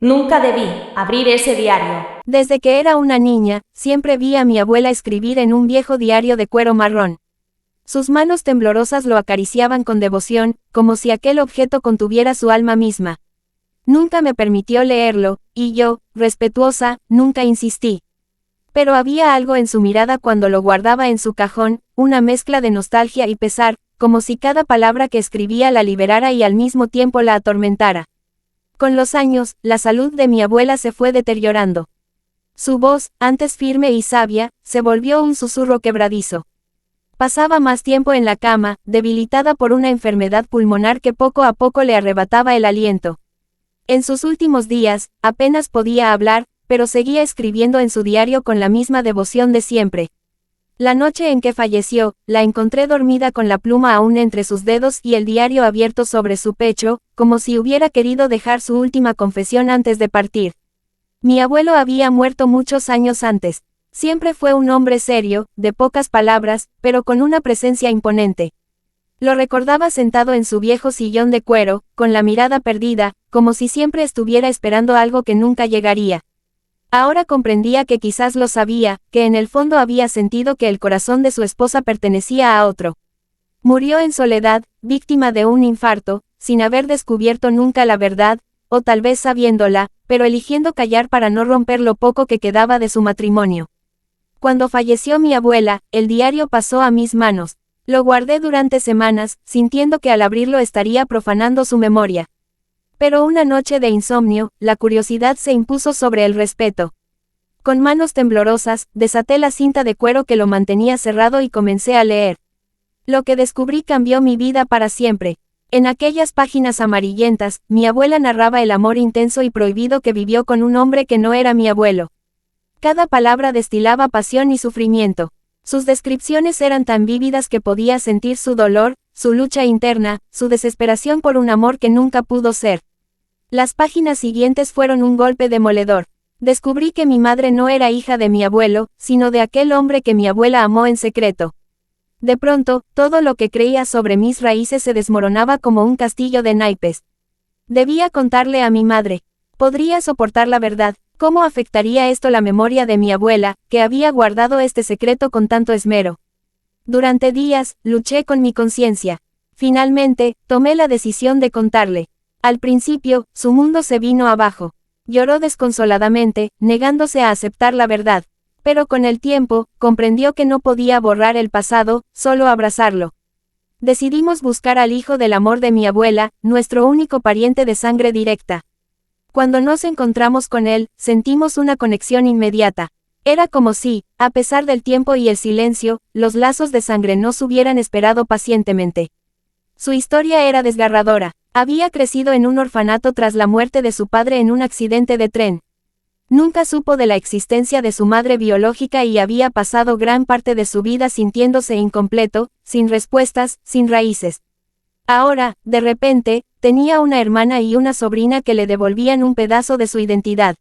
Nunca debí abrir ese diario. Desde que era una niña, siempre vi a mi abuela escribir en un viejo diario de cuero marrón. Sus manos temblorosas lo acariciaban con devoción, como si aquel objeto contuviera su alma misma. Nunca me permitió leerlo, y yo, respetuosa, nunca insistí. Pero había algo en su mirada cuando lo guardaba en su cajón, una mezcla de nostalgia y pesar, como si cada palabra que escribía la liberara y al mismo tiempo la atormentara. Con los años, la salud de mi abuela se fue deteriorando. Su voz, antes firme y sabia, se volvió un susurro quebradizo. Pasaba más tiempo en la cama, debilitada por una enfermedad pulmonar que poco a poco le arrebataba el aliento. En sus últimos días, apenas podía hablar, pero seguía escribiendo en su diario con la misma devoción de siempre. La noche en que falleció, la encontré dormida con la pluma aún entre sus dedos y el diario abierto sobre su pecho, como si hubiera querido dejar su última confesión antes de partir. Mi abuelo había muerto muchos años antes. Siempre fue un hombre serio, de pocas palabras, pero con una presencia imponente. Lo recordaba sentado en su viejo sillón de cuero, con la mirada perdida, como si siempre estuviera esperando algo que nunca llegaría. Ahora comprendía que quizás lo sabía, que en el fondo había sentido que el corazón de su esposa pertenecía a otro. Murió en soledad, víctima de un infarto, sin haber descubierto nunca la verdad, o tal vez sabiéndola, pero eligiendo callar para no romper lo poco que quedaba de su matrimonio. Cuando falleció mi abuela, el diario pasó a mis manos. Lo guardé durante semanas, sintiendo que al abrirlo estaría profanando su memoria. Pero una noche de insomnio, la curiosidad se impuso sobre el respeto. Con manos temblorosas, desaté la cinta de cuero que lo mantenía cerrado y comencé a leer. Lo que descubrí cambió mi vida para siempre. En aquellas páginas amarillentas, mi abuela narraba el amor intenso y prohibido que vivió con un hombre que no era mi abuelo. Cada palabra destilaba pasión y sufrimiento. Sus descripciones eran tan vívidas que podía sentir su dolor, su lucha interna, su desesperación por un amor que nunca pudo ser. Las páginas siguientes fueron un golpe demoledor. Descubrí que mi madre no era hija de mi abuelo, sino de aquel hombre que mi abuela amó en secreto. De pronto, todo lo que creía sobre mis raíces se desmoronaba como un castillo de naipes. Debía contarle a mi madre. ¿Podría soportar la verdad? ¿Cómo afectaría esto la memoria de mi abuela, que había guardado este secreto con tanto esmero? Durante días, luché con mi conciencia. Finalmente, tomé la decisión de contarle. Al principio, su mundo se vino abajo. Lloró desconsoladamente, negándose a aceptar la verdad. Pero con el tiempo, comprendió que no podía borrar el pasado, solo abrazarlo. Decidimos buscar al hijo del amor de mi abuela, nuestro único pariente de sangre directa. Cuando nos encontramos con él, sentimos una conexión inmediata. Era como si, a pesar del tiempo y el silencio, los lazos de sangre nos hubieran esperado pacientemente. Su historia era desgarradora. Había crecido en un orfanato tras la muerte de su padre en un accidente de tren. Nunca supo de la existencia de su madre biológica y había pasado gran parte de su vida sintiéndose incompleto, sin respuestas, sin raíces. Ahora, de repente, tenía una hermana y una sobrina que le devolvían un pedazo de su identidad.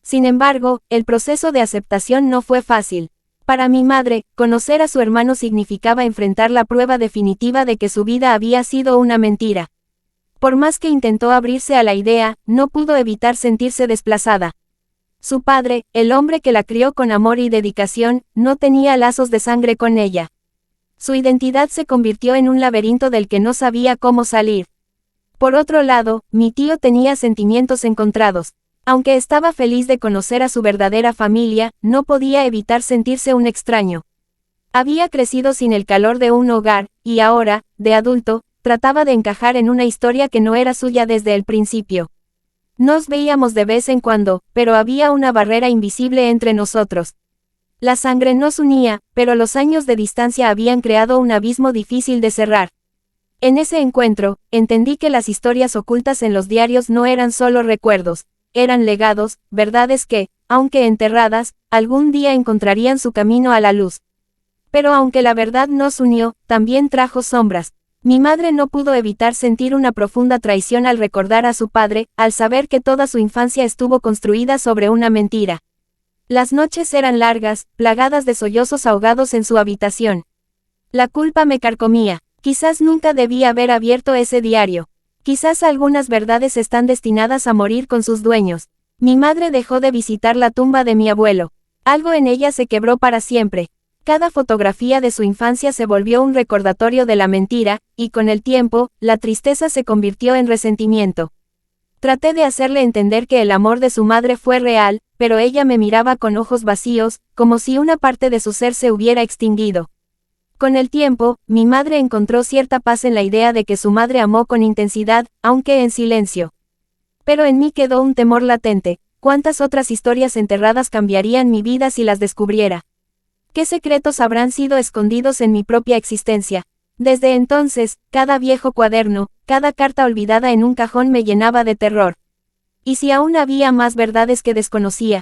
Sin embargo, el proceso de aceptación no fue fácil. Para mi madre, conocer a su hermano significaba enfrentar la prueba definitiva de que su vida había sido una mentira. Por más que intentó abrirse a la idea, no pudo evitar sentirse desplazada. Su padre, el hombre que la crió con amor y dedicación, no tenía lazos de sangre con ella. Su identidad se convirtió en un laberinto del que no sabía cómo salir. Por otro lado, mi tío tenía sentimientos encontrados. Aunque estaba feliz de conocer a su verdadera familia, no podía evitar sentirse un extraño. Había crecido sin el calor de un hogar, y ahora, de adulto, trataba de encajar en una historia que no era suya desde el principio. Nos veíamos de vez en cuando, pero había una barrera invisible entre nosotros. La sangre nos unía, pero los años de distancia habían creado un abismo difícil de cerrar. En ese encuentro, entendí que las historias ocultas en los diarios no eran solo recuerdos, eran legados, verdades que, aunque enterradas, algún día encontrarían su camino a la luz. Pero aunque la verdad nos unió, también trajo sombras. Mi madre no pudo evitar sentir una profunda traición al recordar a su padre, al saber que toda su infancia estuvo construida sobre una mentira. Las noches eran largas, plagadas de sollozos ahogados en su habitación. La culpa me carcomía. Quizás nunca debí haber abierto ese diario. Quizás algunas verdades están destinadas a morir con sus dueños. Mi madre dejó de visitar la tumba de mi abuelo. Algo en ella se quebró para siempre. Cada fotografía de su infancia se volvió un recordatorio de la mentira, y con el tiempo, la tristeza se convirtió en resentimiento. Traté de hacerle entender que el amor de su madre fue real, pero ella me miraba con ojos vacíos, como si una parte de su ser se hubiera extinguido. Con el tiempo, mi madre encontró cierta paz en la idea de que su madre amó con intensidad, aunque en silencio. Pero en mí quedó un temor latente. ¿Cuántas otras historias enterradas cambiarían mi vida si las descubriera? ¿Qué secretos habrán sido escondidos en mi propia existencia? Desde entonces, cada viejo cuaderno, cada carta olvidada en un cajón me llenaba de terror. ¿Y si aún había más verdades que desconocía?